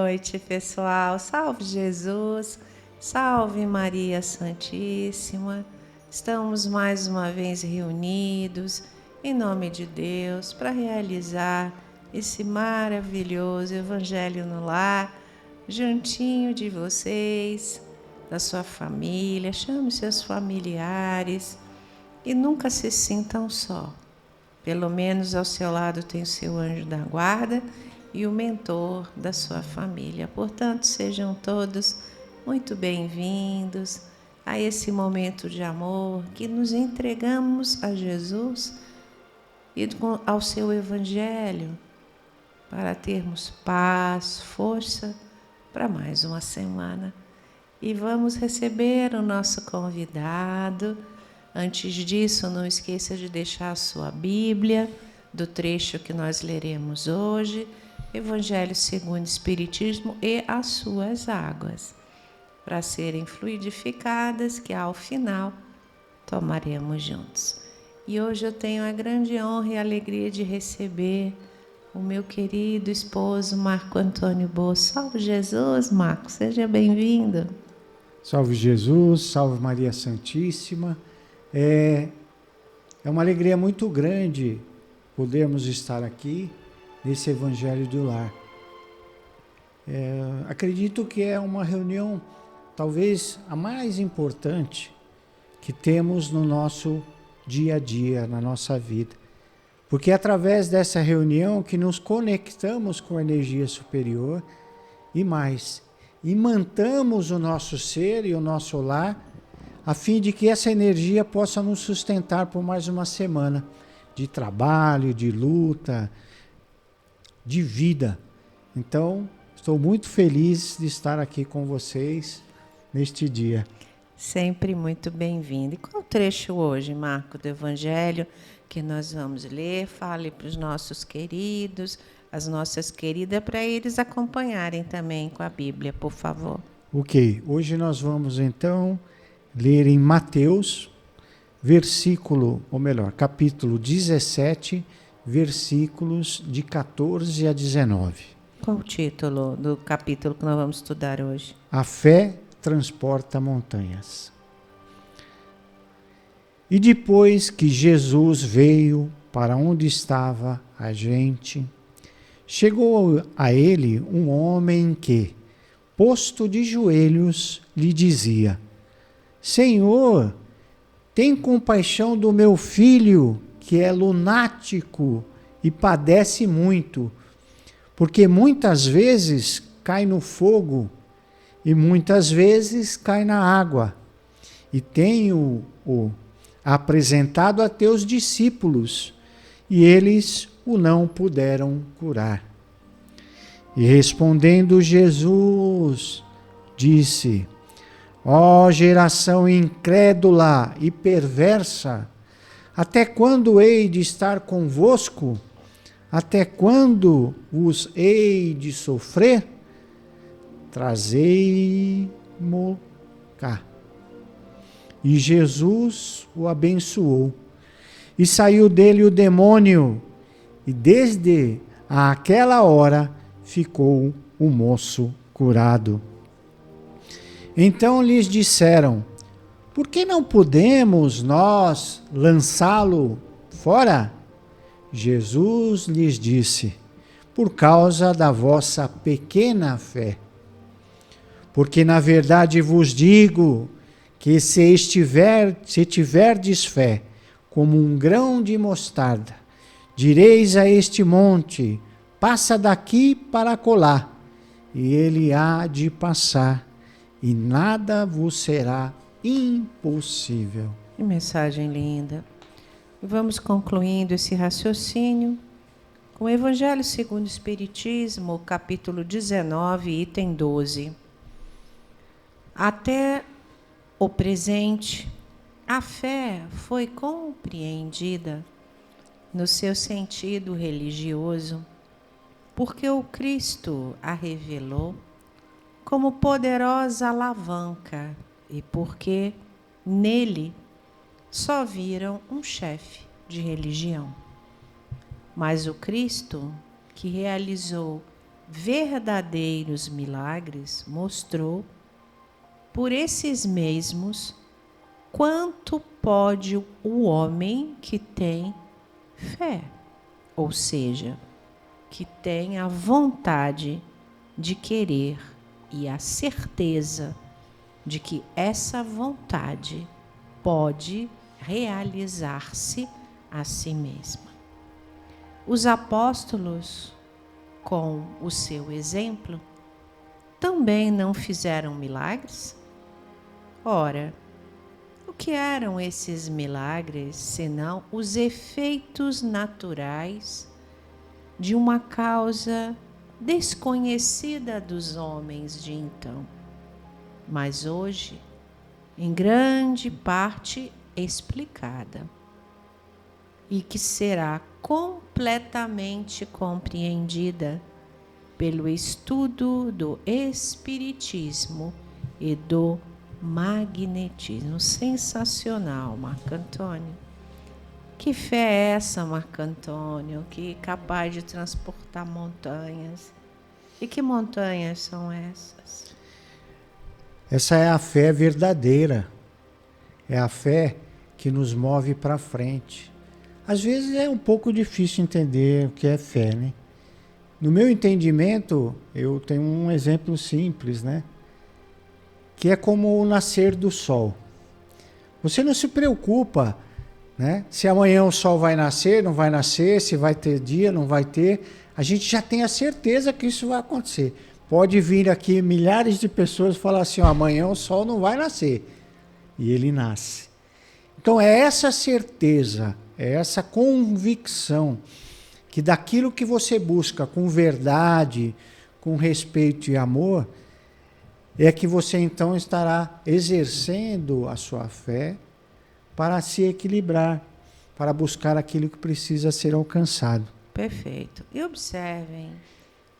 noite, pessoal. Salve Jesus, salve Maria Santíssima. Estamos mais uma vez reunidos em nome de Deus para realizar esse maravilhoso Evangelho no Lar, juntinho de vocês, da sua família. Chame seus familiares e nunca se sintam só. Pelo menos ao seu lado tem o seu anjo da guarda e o mentor da sua família. Portanto, sejam todos muito bem-vindos a esse momento de amor que nos entregamos a Jesus e ao seu Evangelho para termos paz, força para mais uma semana. E vamos receber o nosso convidado. Antes disso, não esqueça de deixar a sua Bíblia, do trecho que nós leremos hoje, Evangelho segundo o Espiritismo e as suas águas, para serem fluidificadas, que ao final tomaremos juntos. E hoje eu tenho a grande honra e alegria de receber o meu querido esposo Marco Antônio Bosso. Salve Jesus, Marco, seja bem-vindo. Salve Jesus, salve Maria Santíssima. É uma alegria muito grande podermos estar aqui nesse Evangelho do Lar. Acredito que é uma reunião, talvez a mais importante que temos no nosso dia a dia, na nossa vida. Porque é através dessa reunião que nos conectamos com a energia superior e mais, imantamos o nosso ser e o nosso lar, a fim de que essa energia possa nos sustentar por mais uma semana de trabalho, de luta, de vida. Então, estou muito feliz de estar aqui com vocês neste dia. Sempre muito bem-vindo. E qual o trecho hoje, Marco, do Evangelho que nós vamos ler? Fale para os nossos queridos, as nossas queridas, para eles acompanharem também com a Bíblia, por favor. Ok, hoje nós vamos então ler em Mateus, capítulo 17, versículos de 14 a 19. Qual o título do capítulo que nós vamos estudar hoje? A fé transporta montanhas. E depois que Jesus veio para onde estava a gente, chegou a ele um homem que, posto de joelhos, lhe dizia: Senhor, tem compaixão do meu filho, que é lunático e padece muito, porque muitas vezes cai no fogo e muitas vezes cai na água. E tenho-o apresentado a teus discípulos, e eles o não puderam curar. E respondendo Jesus, disse: Ó geração incrédula e perversa, até quando hei de estar convosco? Até quando vos hei de sofrer? Trazei-mo cá. E Jesus o abençoou. E saiu dele o demônio, e desde aquela hora ficou o moço curado. Então lhes disseram: Por que não podemos nós lançá-lo fora? Jesus lhes disse: Por causa da vossa pequena fé. Porque na verdade vos digo que se tiverdes fé como um grão de mostarda, direis a este monte: passa daqui para acolá, e ele há de passar, e nada vos será impossível. Que mensagem linda. E vamos concluindo esse raciocínio com o Evangelho segundo o Espiritismo, capítulo 19, item 12. Até o presente, a fé foi compreendida no seu sentido religioso, porque o Cristo a revelou como poderosa alavanca e porque nele só viram um chefe de religião. Mas o Cristo, que realizou verdadeiros milagres, mostrou por esses mesmos quanto pode o homem que tem fé, ou seja, que tem a vontade de querer e a certeza de que essa vontade pode realizar-se a si mesma. Os apóstolos, com o seu exemplo, também não fizeram milagres? Ora, o que eram esses milagres senão os efeitos naturais de uma causa desconhecida dos homens de então, mas hoje, em grande parte, explicada, e que será completamente compreendida pelo estudo do Espiritismo e do magnetismo. Sensacional, Marco Antônio. Que fé é essa, Marco Antônio, que é capaz de transportar montanhas? E que montanhas são essas? Essa é a fé verdadeira. É a fé que nos move para frente. Às vezes é um pouco difícil entender o que é fé, né? No meu entendimento, eu tenho um exemplo simples, né? Que é como o nascer do sol. Você não se preocupa, né? Se amanhã o sol vai nascer, não vai nascer, se vai ter dia, não vai ter. A gente já tem a certeza que isso vai acontecer. Pode vir aqui milhares de pessoas e falar assim, ó, amanhã o sol não vai nascer. E ele nasce. Então é essa certeza, é essa convicção que daquilo que você busca com verdade, com respeito e amor, é que você então estará exercendo a sua fé para se equilibrar, para buscar aquilo que precisa ser alcançado. Perfeito. E observem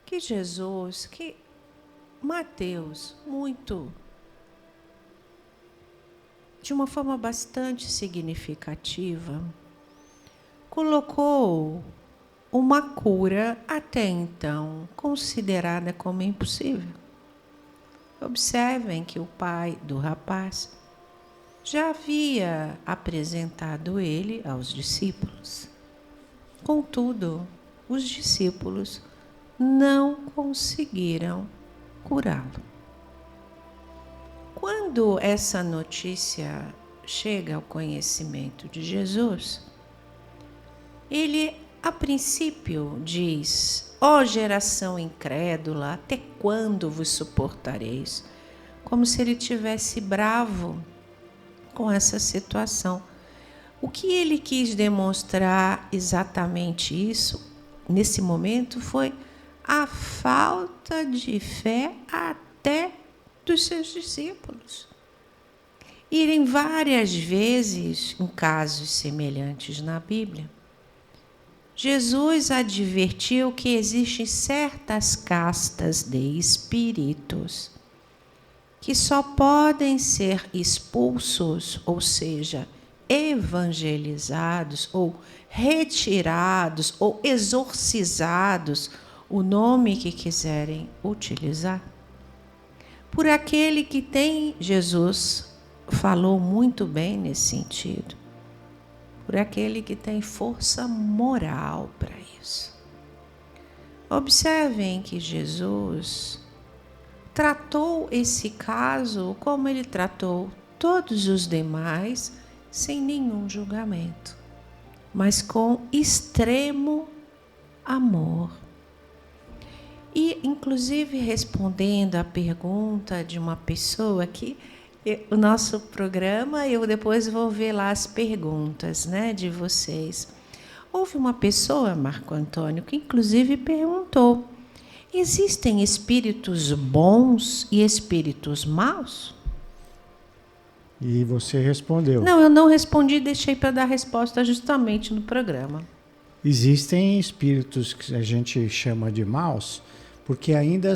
que Jesus, que Mateus, de uma forma bastante significativa, colocou uma cura até então considerada como impossível. Observem que o pai do rapaz já havia apresentado ele aos discípulos. Contudo, os discípulos não conseguiram curá-lo. Quando essa notícia chega ao conhecimento de Jesus, ele, a princípio, diz: ó geração incrédula, até quando vos suportareis? Como se ele tivesse bravo com essa situação. O que ele quis demonstrar exatamente isso, nesse momento, foi a falta de fé até dos seus discípulos. Irem várias vezes, em casos semelhantes na Bíblia, Jesus advertiu que existem certas castas de espíritos que só podem ser expulsos, ou seja, evangelizados, ou retirados, ou exorcizados, o nome que quiserem utilizar, por aquele que tem, Jesus falou muito bem nesse sentido, por aquele que tem força moral para isso. Observem que Jesus tratou esse caso como ele tratou todos os demais, sem nenhum julgamento, mas com extremo amor. E, inclusive, respondendo à pergunta de uma pessoa que o nosso programa, eu depois vou ver lá as perguntas, né, de vocês. Houve uma pessoa, Marco Antônio, que inclusive perguntou: existem espíritos bons e espíritos maus? E você respondeu. Não, eu não respondi, deixei para dar resposta justamente no programa. Existem espíritos que a gente chama de maus, porque ainda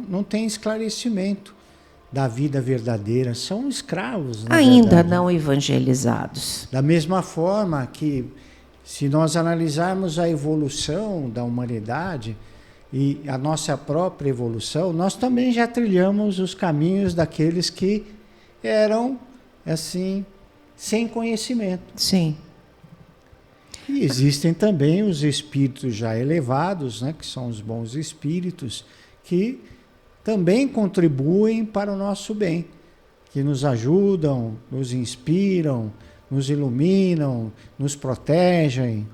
não têm esclarecimento da vida verdadeira, são escravos. Ainda não evangelizados. Da mesma forma que, se nós analisarmos a evolução da humanidade, e a nossa própria evolução, nós também já trilhamos os caminhos daqueles que eram assim, sem conhecimento. Sim. E existem também os espíritos já elevados, né, que são os bons espíritos, que também contribuem para o nosso bem, que nos ajudam, nos inspiram, nos iluminam, nos protegem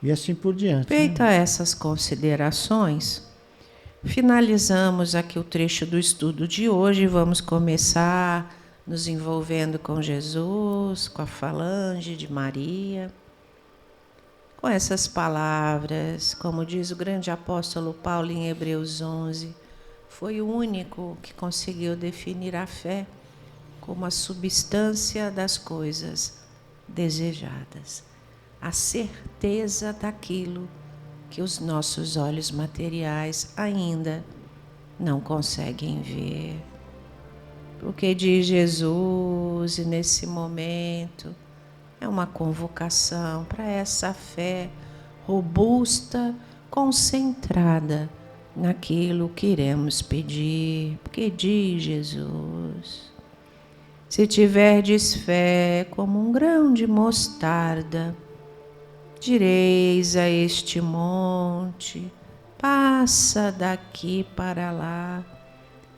e assim por diante. Feita essas considerações, finalizamos aqui o trecho do estudo de hoje e vamos começar nos envolvendo com Jesus, com a falange de Maria, com essas palavras, como diz o grande apóstolo Paulo em Hebreus 11, foi o único que conseguiu definir a fé como a substância das coisas desejadas, a certeza daquilo que os nossos olhos materiais ainda não conseguem ver. Porque diz Jesus, e nesse momento é uma convocação para essa fé robusta, concentrada naquilo que iremos pedir. Porque diz Jesus: se tiverdes fé como um grão de mostarda, direis a este monte, passa daqui para lá,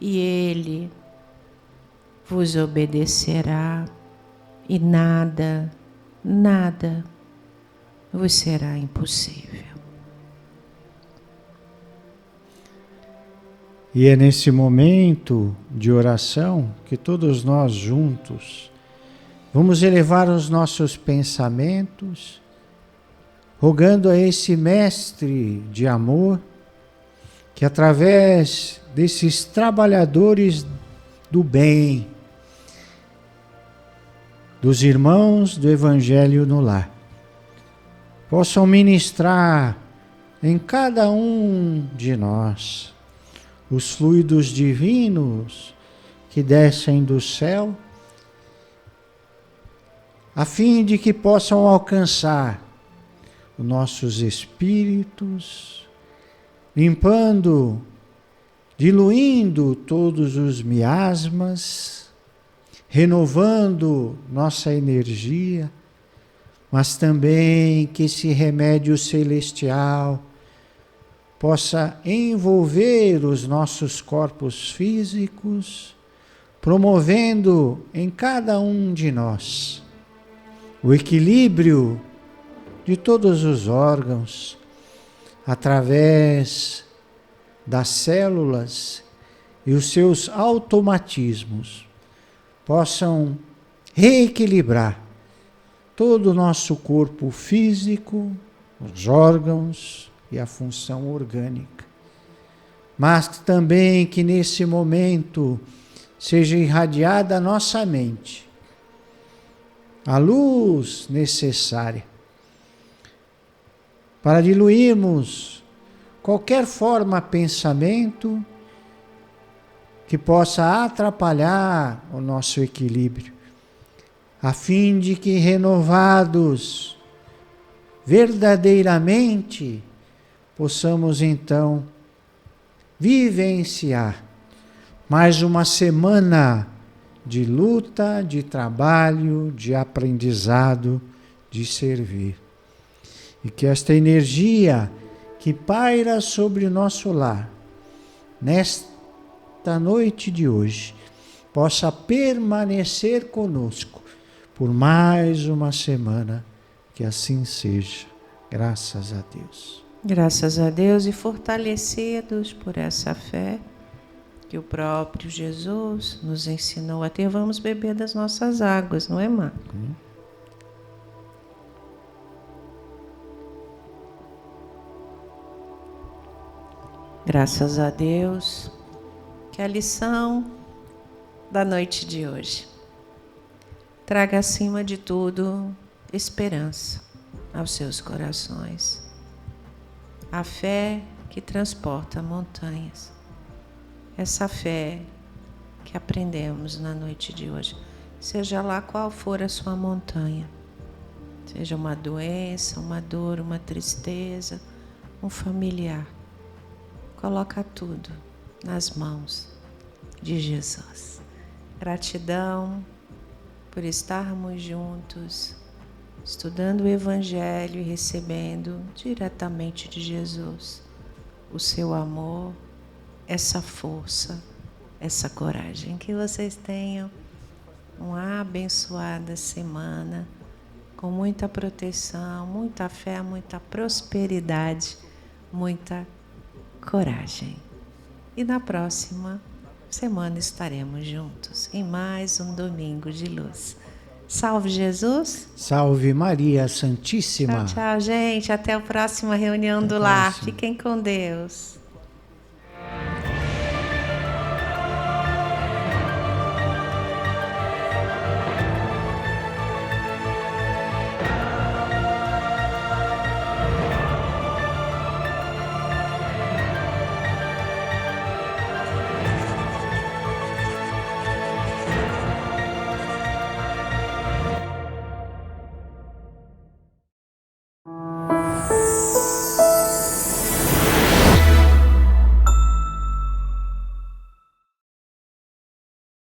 e ele vos obedecerá, e nada vos será impossível. E é nesse momento de oração que todos nós juntos vamos elevar os nossos pensamentos, rogando a esse mestre de amor, que através desses trabalhadores do bem, dos irmãos do Evangelho no lar, possam ministrar em cada um de nós os fluidos divinos que descem do céu, a fim de que possam alcançar os nossos espíritos, limpando, diluindo todos os miasmas, renovando nossa energia, mas também que esse remédio celestial possa envolver os nossos corpos físicos, promovendo em cada um de nós o equilíbrio de todos os órgãos, através das células e os seus automatismos, possam reequilibrar todo o nosso corpo físico, os órgãos e a função orgânica. Mas também que nesse momento seja irradiada a nossa mente a luz necessária para diluirmos qualquer forma de pensamento que possa atrapalhar o nosso equilíbrio, a fim de que, renovados verdadeiramente, possamos então vivenciar mais uma semana de luta, de trabalho, de aprendizado, de servir. E que esta energia que paira sobre o nosso lar, nesta noite de hoje, possa permanecer conosco por mais uma semana, que assim seja. Graças a Deus. Graças a Deus, e fortalecidos por essa fé que o próprio Jesus nos ensinou a ter, vamos beber das nossas águas, não é, Marco? Graças a Deus, que a lição da noite de hoje traga acima de tudo esperança aos seus corações. A fé que transporta montanhas. Essa fé que aprendemos na noite de hoje, seja lá qual for a sua montanha, seja uma doença, uma dor, uma tristeza, um familiar. coloca tudo nas mãos de Jesus. Gratidão por estarmos juntos, estudando o Evangelho e recebendo diretamente de Jesus o seu amor, essa força, essa coragem. Que vocês tenham uma abençoada semana, com muita proteção, muita fé, muita prosperidade, muita coragem. E na próxima semana estaremos juntos em mais um domingo de luz. Salve Jesus! Salve Maria Santíssima! Tchau, tchau, gente. Até a próxima reunião do lar. Fiquem com Deus.